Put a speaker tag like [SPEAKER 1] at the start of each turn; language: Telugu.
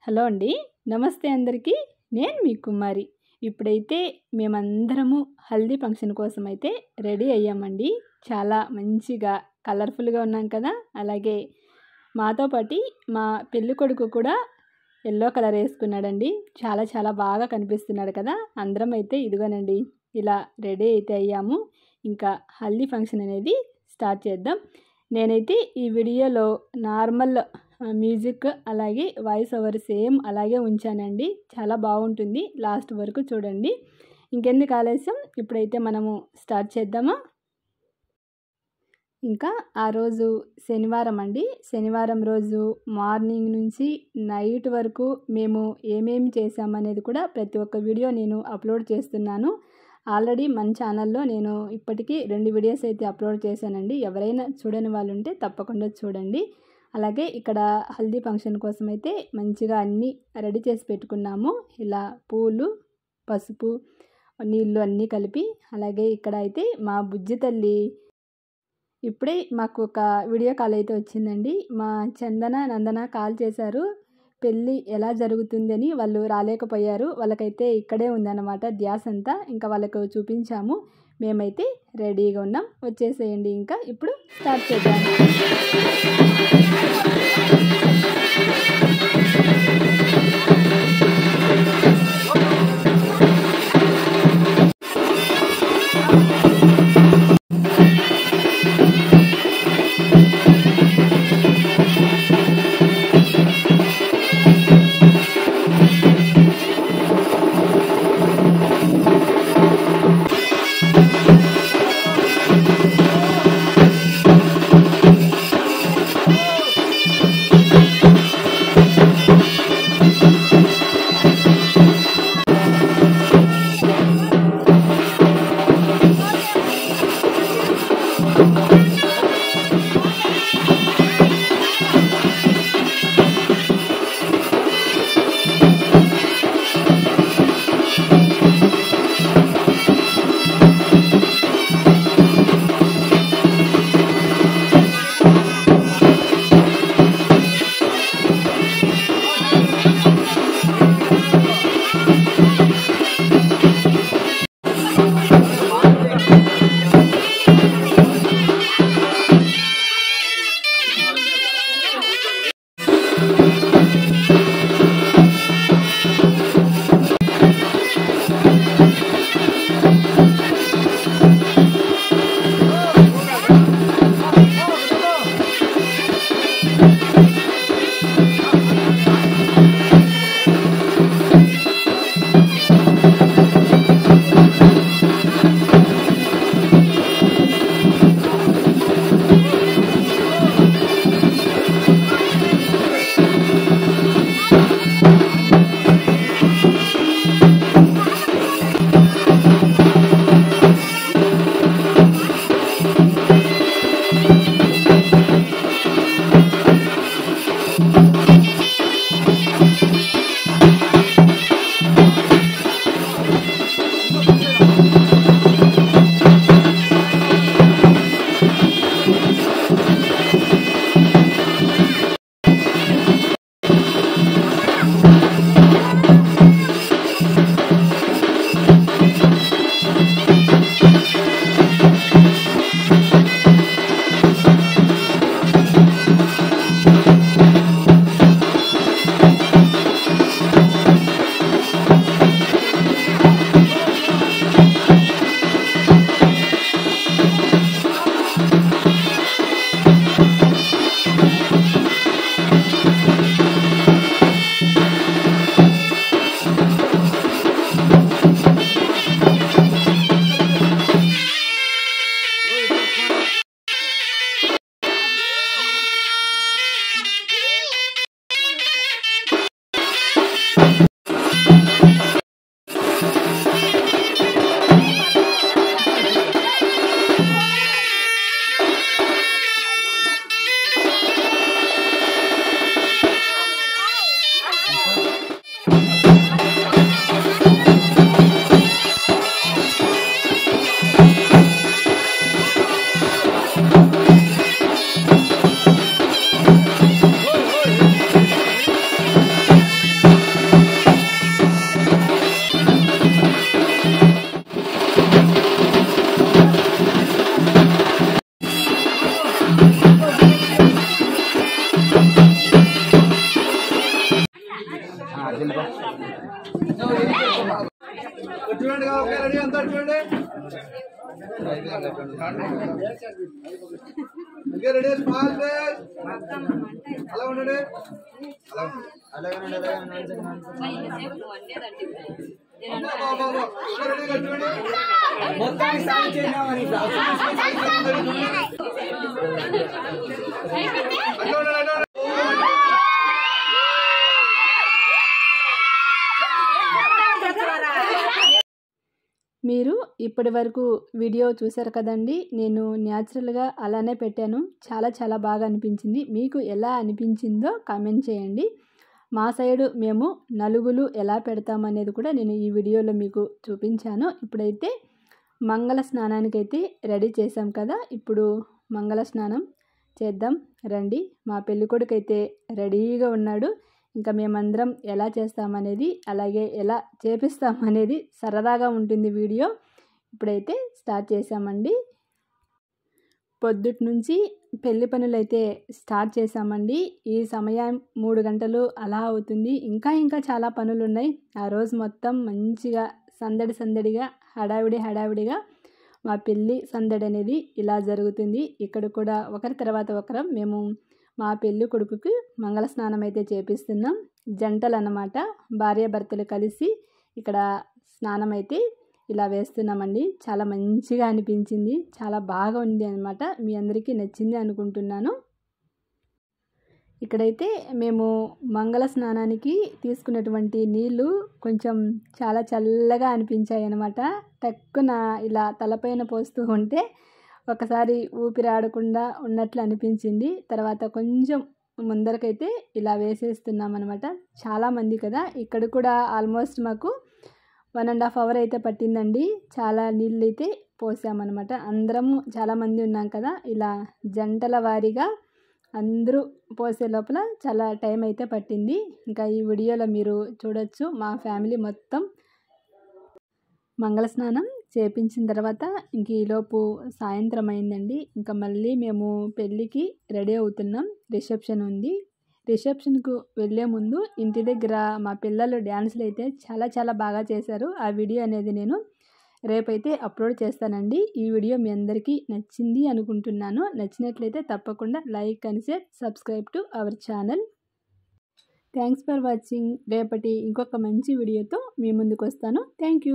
[SPEAKER 1] హలో అండి. నమస్తే అందరికీ. నేను మీ కుమారి. ఇప్పుడైతే మేమందరము హల్దీ ఫంక్షన్ కోసం అయితే రెడీ అయ్యామండి. చాలా మంచిగా కలర్ఫుల్గా ఉన్నాం కదా. అలాగే మాతో పాటు మా పెళ్ళికొడుకు కూడా ఎల్లో కలర్ వేసుకున్నాడండి. చాలా చాలా బాగా కనిపిస్తున్నాడు కదా. అందరం అయితే ఇదిగోనండి ఇలా రెడీ అయితే అయ్యాము. ఇంకా హల్దీ ఫంక్షన్ అనేది స్టార్ట్ చేద్దాం. నేనైతే ఈ వీడియోలో నార్మల్ మ్యూజిక్ అలాగే వాయిస్ ఓవర్ సేమ్ అలాగే ఉంచానండి. చాలా బాగుంటుంది. లాస్ట్ వరకు చూడండి. ఇంకెందుకు ఆలస్యం, ఇప్పుడైతే మనము స్టార్ట్ చేద్దామా. ఇంకా ఆ రోజు శనివారం అండి. శనివారం రోజు మార్నింగ్ నుంచి నైట్ వరకు మేము ఏమేమి చేసామనేది కూడా ప్రతి ఒక్క వీడియో నేను అప్లోడ్ చేస్తున్నాను. ఆల్రెడీ మన ఛానల్లో నేను ఇప్పటికీ 2 వీడియోస్ అయితే అప్లోడ్ చేశానండి. ఎవరైనా చూడని వాళ్ళు ఉంటే తప్పకుండా చూడండి. అలాగే ఇక్కడ హల్దీ ఫంక్షన్ కోసం అయితే మంచిగా అన్నీ రెడీ చేసి పెట్టుకున్నాము. ఇలా పూలు, పసుపు, నీళ్ళు అన్నీ కలిపి. అలాగే ఇక్కడ అయితే మా బుజ్జి తల్లి ఇప్పుడే మాకు ఒక వీడియో కాల్ అయితే వచ్చిందండి. మా చందన, నందన కాల్ చేశారు. పెళ్ళి ఎలా జరుగుతుందని. వాళ్ళు రాలేకపోయారు. వాళ్ళకైతే ఇక్కడే ఉందన్నమాట ధ్యాస అంతా. ఇంకా వాళ్ళకు చూపించాము. మేమైతే రెడీగా ఉన్నాం. వచ్చేసేయండి. ఇంకా ఇప్పుడు స్టార్ట్ చేద్దాం.
[SPEAKER 2] చూడండి ఓకే రెడీ అంతా చూడండి ఓకే రెడీ స్మైల్ ఫేస్ అలా ఉండండి అలాగే మొత్తాన్ని సాయం చేద్దామని
[SPEAKER 1] మీరు ఇప్పటి వరకు వీడియో చూసారు కదండి. నేను న్యాచురల్గా అలానే పెట్టాను. చాలా బాగా అనిపించింది. మీకు ఎలా అనిపించిందో కామెంట్ చేయండి. మా సైడు మేము నలుగులు ఎలా పెడతామనేది కూడా నేను ఈ వీడియోలో మీకు చూపించాను. ఇప్పుడైతే మంగళ స్నానానికైతే రెడీ చేసాం కదా. ఇప్పుడు మంగళ స్నానం చేద్దాం రండి. మా పెళ్ళికొడుకైతే రెడీగా ఉన్నాడు. ఇంకా మేమందరం ఎలా చేస్తామనేది అలాగే ఎలా చేపిస్తామనేది సరదాగా ఉంటుంది వీడియో. ఇప్పుడైతే స్టార్ట్ చేసామండి. పొద్దుటి నుంచి పెళ్లి పనులు అయితే స్టార్ట్ చేసామండి. ఈ సమయం 3 గంటలు అలా అవుతుంది. ఇంకా చాలా పనులు ఉన్నాయి. ఆ రోజు మొత్తం మంచిగా సందడిగా హడావిడిగా మా పెళ్ళి సందడి అనేది ఇలా జరుగుతుంది. ఇక్కడ కూడా ఒకరి తర్వాత ఒకరం మేము మా పెళ్ళి కొడుకుకి మంగళ స్నానం అయితే చేపిస్తున్నాం. జంటలు అన్నమాట, భార్యాభర్తలు కలిసి ఇక్కడ స్నానం అయితే ఇలా వేస్తున్నామండి. చాలా మంచిగా అనిపించింది. చాలా బాగా ఉంది అన్నమాట. మీ అందరికీ నచ్చింది అనుకుంటున్నాను. ఇక్కడైతే మేము మంగళ స్నానానికి తీసుకున్నటువంటి నీళ్ళు కొంచెం చాలా చల్లగా అనిపించాయి అన్నమాట. టక్కున ఇలా తలపైన పోస్తూ ఉంటే ఒకసారి ఊపిరాడకుండా ఉన్నట్లు అనిపించింది. తర్వాత కొంచెం ముందరకైతే ఇలా వేసేస్తున్నాం అనమాట. చాలామంది కదా. ఇక్కడ కూడా ఆల్మోస్ట్ మాకు 1.5 అవర్ అయితే పట్టిందండి. చాలా నీళ్ళు అయితే పోసామన్నమాట. అందరము చాలామంది ఉన్నాం కదా. ఇలా జంటల వారీగా అందరూ పోసే లోపల చాలా టైం అయితే పట్టింది. ఇంకా ఈ వీడియోలో మీరు చూడొచ్చు మా ఫ్యామిలీ మొత్తం మంగళ స్నానం చేపించిన తర్వాత ఇంక ఈలోపు సాయంత్రం అయిందండి. ఇంకా మళ్ళీ మేము పెళ్ళికి రెడీ అవుతున్నాం. రిసెప్షన్ ఉంది. రిసెప్షన్కు వెళ్ళే ముందు ఇంటి దగ్గర మా పిల్లలు డ్యాన్సులు అయితే చాలా బాగా చేశారు. ఆ వీడియో అనేది నేను రేపైతే అప్లోడ్ చేస్తానండి. ఈ వీడియో మీ అందరికీ నచ్చింది అనుకుంటున్నాను. నచ్చినట్లయితే తప్పకుండా like and share, subscribe to our channel. Thanks for watching. రేపటి ఇంకొక మంచి వీడియోతో మీ ముందుకు వస్తాను. Thank you.